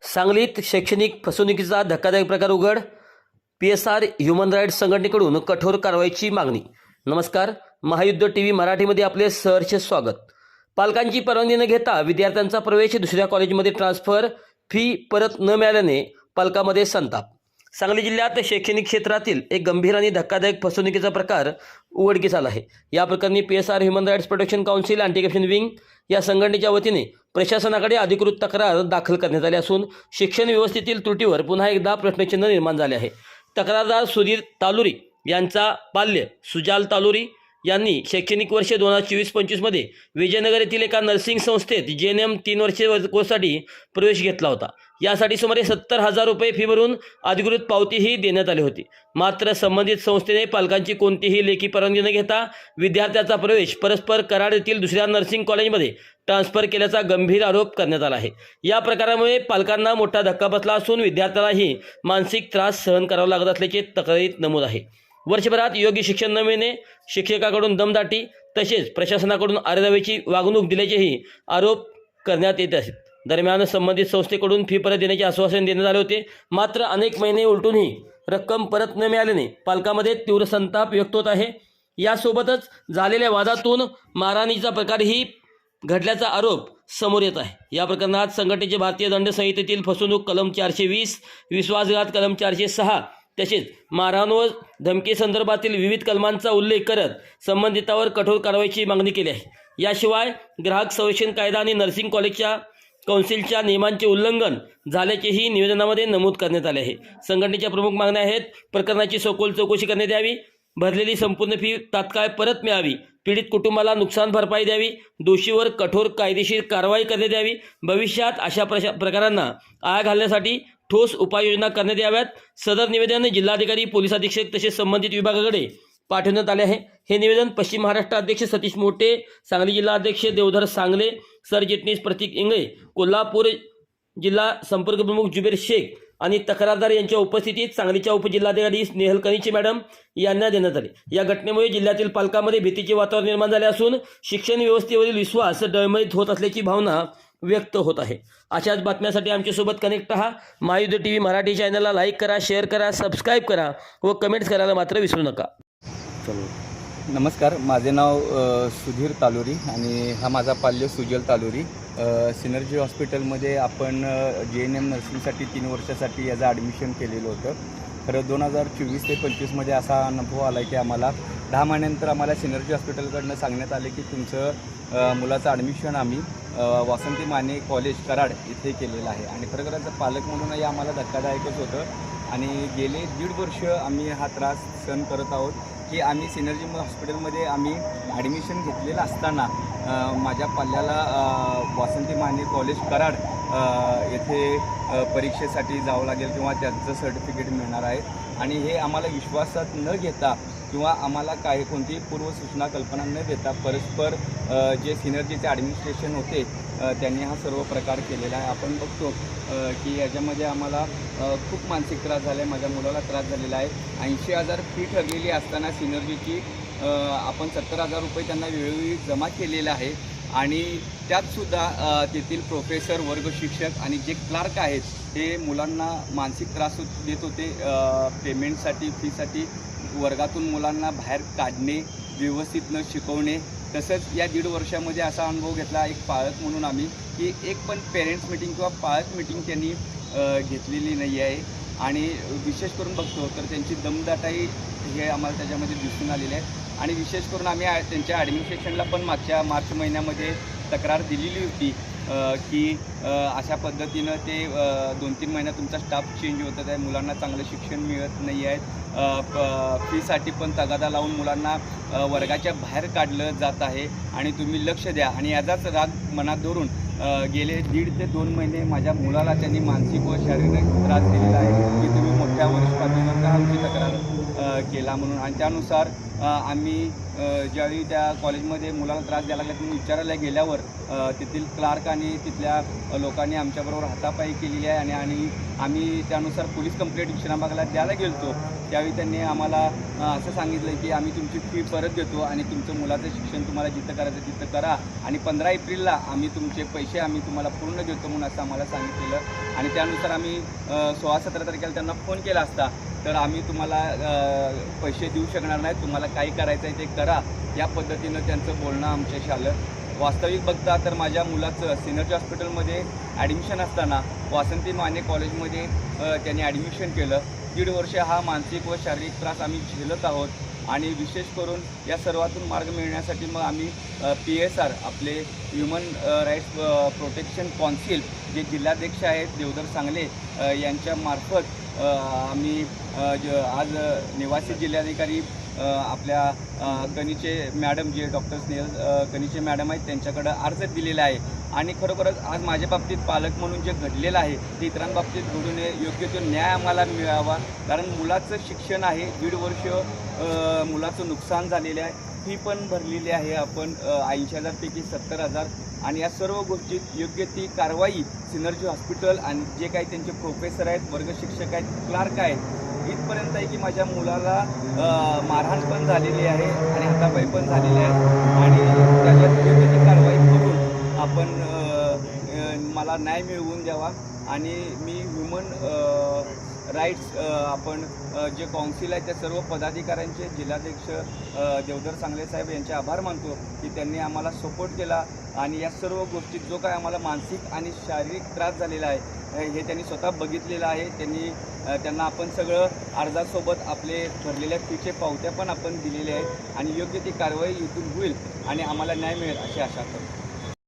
सांगलीत शैक्षणिक फसवणुकीचा धक्कादायक प्रकार उघड. PSR ह्युमन राईट्स संघटनेकडून कठोर कारवाईची मागणी. नमस्कार, महायुद्ध TV मराठीमध्ये आपले सहर्ष स्वागत. पालकांची परवानगी न घेता विद्यार्थ्यांचा प्रवेश दुसऱ्या कॉलेजमध्ये ट्रान्सफर, फी परत न मिळाल्याने पालकांमध्ये संताप. सांगली जिल्ह्यात शैक्षणिक क्षेत्रातील एक गंभीर आणि धक्कादायक फसवणुकीचा प्रकार उघडकीस आला आहे. या प्रकरणी PSR human rights protection council anti corruption wing या संघटनेच्या वतीने प्रशासनाकडे अधिकृत तक्रार दाखल करण्यात आली असून शिक्षण व्यवस्थेतील त्रुटीवर पुन्हा एकदा प्रश्नचिन्ह निर्माण झाले आहे. तक्रारदार सुधीर तालुरी यांचा बाल्य सुजाल तालुरी यांनी शैक्षणिक वर्ष 2024-25 मध्ये विजयनगर येथील एका नर्सिंग संस्थेत JNM 3 वर्षे कोर्ससाठी प्रवेश घेतला होता. यासाठी सुमारे 70,000 रुपये फी भरून अधिकृत पावतीही देण्यात आली होती. मात्र संबंधित संस्थेने पालकांची कोणतीही लेखी परवानगी न घेता विद्यार्थ्याचा प्रवेश परस्पर कराड येथील दुसऱ्या नर्सिंग कॉलेजमध्ये ट्रान्सफर केल्याचा गंभीर आरोप करण्यात आला आहे. या प्रकारामुळे पालकांना मोठा धक्का बसला असून विद्यार्थ्यालाही मानसिक त्रास सहन करावा लागत असल्याचे तक्रारीत नमूद आहे. वर्षभरात योग्य शिक्षण न मिळणे, शिक्षकाकडून दमदाटी तसेच प्रशासनाकडून आरेरावीची वागणूक दिल्याचेही आरोप करण्यात येत आहेत. दरम्यान संबंधित संस्थेकडून फी परत देण्याचे आश्वासन देण्यात आले होते. मात्र अनेक महिने उलटूनही रक्कम परत न मिळाल्याने पालकांमध्ये तीव्र संताप व्यक्त होत आहे. यासोबतच झालेल्या वादातून मारहाणीचा प्रकारही घडल्याचा आरोप समोर येत आहे. या प्रकरणात संघटनेचे भारतीय दंड संहितेतील फसवणूक कलम 420, विश्वासघात कलम 406 तसेच मारहाण व धमकी संदर्भातील विविध कलमांचा उल्लेख करत संबंधितावर कठोर कारवाईची मागणी केली आहे. याशिवाय ग्राहक संरक्षण कायदा आणि नर्सिंग कॉलेजच्या कौन्सिलच्या नियमांचे उल्लंघन झाल्याचेही निवेदनामध्ये नमूद करण्यात आले आहे. संघटनेच्या प्रमुख मागण्या आहेत: प्रकरणाची सखोल चौकशी करण्यात यावी, भरलेली संपूर्ण फी तात्काळ परत मिळावी, पीडित कुटुंबाला नुकसान भरपाई द्यावी, दोषीवर कठोर कायदेशीर कारवाई करण्यात यावी, भविष्यात अशा प्रकारांना आळा घालण्यासाठी ठोस उपाययोजना करण्यात याव्यात. सदर निवेदन जिल्हाधिकारी, पोलीस अधीक्षक तसेच संबंधित विभागाकडे पाठवण्यात आले आहे. हे निवेदन पश्चिम महाराष्ट्र अध्यक्ष सतीश मोटे, सांगली जिल्हा अध्यक्ष देवधर सांगले, सरचिटणीस प्रतीक इंगळे, कोल्हापूर जिल्हा संपर्क प्रमुख जुबेर शेख आणि तक्रारदार यांच्या उपस्थितीत सांगलीच्या उपजिल्हाधिकारी स्नेहल कनिचे मॅडम यांना देण्यात आले. या घटनेमुळे जिल्ह्यातील पालकांमध्ये भीतीचे वातावरण निर्माण झाले असून शिक्षण व्यवस्थेवरील विश्वास डळमळीत होत असल्याची भावना व्यक्त होत आहे. अशाच बातम्यांसाठी आमच्यासोबत कनेक्ट रहा. महायुद्ध TV मराठी चॅनलला लाईक करा, शेअर करा, सबस्क्राईब करा व कमेंट्स करायला मात्र विसरू नका. नमस्कार, माझे नाव सुधीर तालुरी आणि हा माझा पाल्य सुजल तालुरी. सिनर्जी हॉस्पिटलमध्ये आपण JNM नर्सिंगसाठी 3 वर्षासाठी याचं ॲडमिशन केलेलं होतं. खरं 2024 ते 25मध्ये असा अनुभव आला की आम्हाला 10 महिन्यानंतर आम्हाला सिनर्जी हॉस्पिटलकडनं सांगण्यात आले की तुमचं मुलाचं ॲडमिशन आम्ही वासंती माने कॉलेज कराड इथे केलेलं आहे. आणि खरोखरच पालक म्हणूनही आम्हाला धक्कादायकच होतं. आणि गेले 1.5 वर्ष आम्ही हा त्रास सहन करत आहोत की आम्ही सिनर्जी हॉस्पिटलमध्ये आम्ही ॲडमिशन घेतलेलं असताना माझ्या पाल्याला वासंती माने कॉलेज कराड येथे परीक्षेसाठी जावं लागेल किंवा त्याचं सर्टिफिकेट मिळणार आहे. आणि हे आम्हाला विश्वासात न घेता किंवा आम्हाला काही कोणतीही पूर्वसूचना कल्पना न देता परस्पर जे सिनर्जीचे ॲडमिनिस्ट्रेशन होते त्यांनी हा सर्व प्रकार केलेला आहे. आपण बघतो की याच्यामध्ये आम्हाला खूप मानसिक त्रास झाला आहे. माझ्या मुलाला त्रास झालेला आहे. 80,000 फी ठरलेली असताना सिनर्जीची आपण 70,000 रुपये त्यांना वेळोवेळी जमा केलेला आहे. आणि त्यातसुद्धा तेथील प्रोफेसर, वर्ग शिक्षक आणि जे क्लार्क आहेत ते मुलांना मानसिक त्रास देत होते. पेमेंटसाठी, फीसाठी वर्गातून मुलांना बाहेर काढणे, व्यवस्थित न शिकवणे. तसंच या 1.5 वर्षामध्ये असा अनुभव घेतला एक पालक म्हणून आम्ही की एक पण पेरेंट्स मीटिंग किंवा पालक मीटिंग त्यांनी घेतलेली नाही आहे. आणि विशेष करून बघतो तर त्यांची दमदाटाही हे आम्हाला त्याच्यामध्ये दिसून आलेली आहे. आणि विशेष करून आम्ही त्यांच्या ॲडमिनिस्ट्रेशनला पण मागच्या मार्च महिन्यामध्ये तक्रार दिलेली होती की अशा पद्धतीनं ते 2-3 महिन्यात तुमचा स्टाफ चेंज होत आहे, मुलांना चांगलं शिक्षण मिळत नाही आहे, फीसाठी पण तगादा लावून मुलांना वर्गाच्या बाहेर काढलं जात आहे आणि तुम्ही लक्ष द्या. आणि याचाच राग मनात धरून गेले 1.5 ते 2 महिने माझ्या मुलाला त्यांनी मानसिक व शारीरिक त्रास दिलेला आहे की तुम्ही मोठ्या वरिष्ठ पातळीवर का आमची तक्रार केला म्हणून. आणि त्यानुसार आम्ही ज्यावेळी त्या कॉलेजमध्ये मुलाला त्रास द्यायला लागला म्हणून विचारायला गेल्यावर तेथील क्लार्क आणि तिथल्या लोकांनी आमच्याबरोबर हातापायी केलेली आहे आणि आम्ही त्यानुसार पोलीस कंप्लेंट विश्रामबागला द्यायला गेलो. त्यावेळी त्यांनी आम्हाला असं सांगितलं की आम्ही तुमची फी परत देतो आणि तुमचं मुलाचं शिक्षण तुम्हाला जिथं करायचं तिथं करा आणि 15 एप्रिलला आम्ही तुमचे पैसे आम्ही तुम्हाला पूर्ण देतो म्हणून असं आम्हाला सांगितलेलं. आणि त्यानुसार आम्ही 16-17 तारखेला त्यांना फोन केला असता तर आम्ही तुम्हाला पैसे देऊ शकणार नाही, तुम्हाला काही करायचं आहे ते करा, या पद्धतीनं त्यांचं बोलणं आमच्याशी आलं. वास्तविक बघता तर माझ्या मुलाचं सिनर्जी हॉस्पिटलमध्ये ॲडमिशन असताना वासंती माने कॉलेजमध्ये त्यांनी ॲडमिशन केलं. 1.5 वर्ष हा मानसिक व शारीरिक त्रास आम्ही झेलत आहोत आणि विशेष करून या सर्वातून मार्ग मिळण्यासाठी मग आम्ही PSR आपले ह्युमन राईट्स प्रोटेक्शन कौन्सिल जे जिल्हाध्यक्ष आहेत देवधर सांगले यांच्यामार्फत आम्ही आज निवासी जिल्हाधिकारी आपल्या कनीचे मॅडम जे डॉक्टर स्नेहल कनीचे मॅडम आहेत त्यांच्याकडं अर्ज दिलेला आहे. आणि खरोखरच आज माझ्या बाबतीत पालक म्हणून जे घडलेलं आहे ते इतरांबाबतीत घडू नये, योग्य तो न्याय आम्हाला मिळावा. कारण मुलाचं शिक्षण आहे, 1.5 वर्ष मुलाचं नुकसान झालेलं आहे, फी पण भरलेली आहे आपण 80,000पैकी 70,000. आणि या सर्व गोष्टीत योग्य ती कारवाई सिनर्जी हॉस्पिटल आणि जे काही त्यांचे प्रोफेसर आहेत, वर्ग शिक्षक आहेत, क्लार्क आहेत, इथपर्यंत आहे की माझ्या मुलाला मारहाण पण झालेली आहे आणि हातापायी पण झालेली आहे आणि त्याच्यात योग्य ती कारवाई करून आपण मला न्याय मिळवून द्यावा. आणि मी ह्युमन राईट्स आपण जे कौन्सिल आहे त्या सर्व पदाधिकाऱ्यांचे जिल्हाध्यक्ष देवधर सांगले साहेब यांचे आभार मानतो की त्यांनी आम्हाला सपोर्ट केला आणि या सर्व गोष्टीत जो काय आम्हाला मानसिक आणि शारीरिक त्रास झालेला आहे हे त्यांनी स्वतः बघितलेलं आहे. त्यांना आपण सगळं अर्जासोबत आपले भरलेल्या फीचे पावत्या पण आपण दिलेले आहेत आणि योग्य ती कारवाई इथून होईल आणि आम्हाला न्याय मिळेल अशी आशा करतो.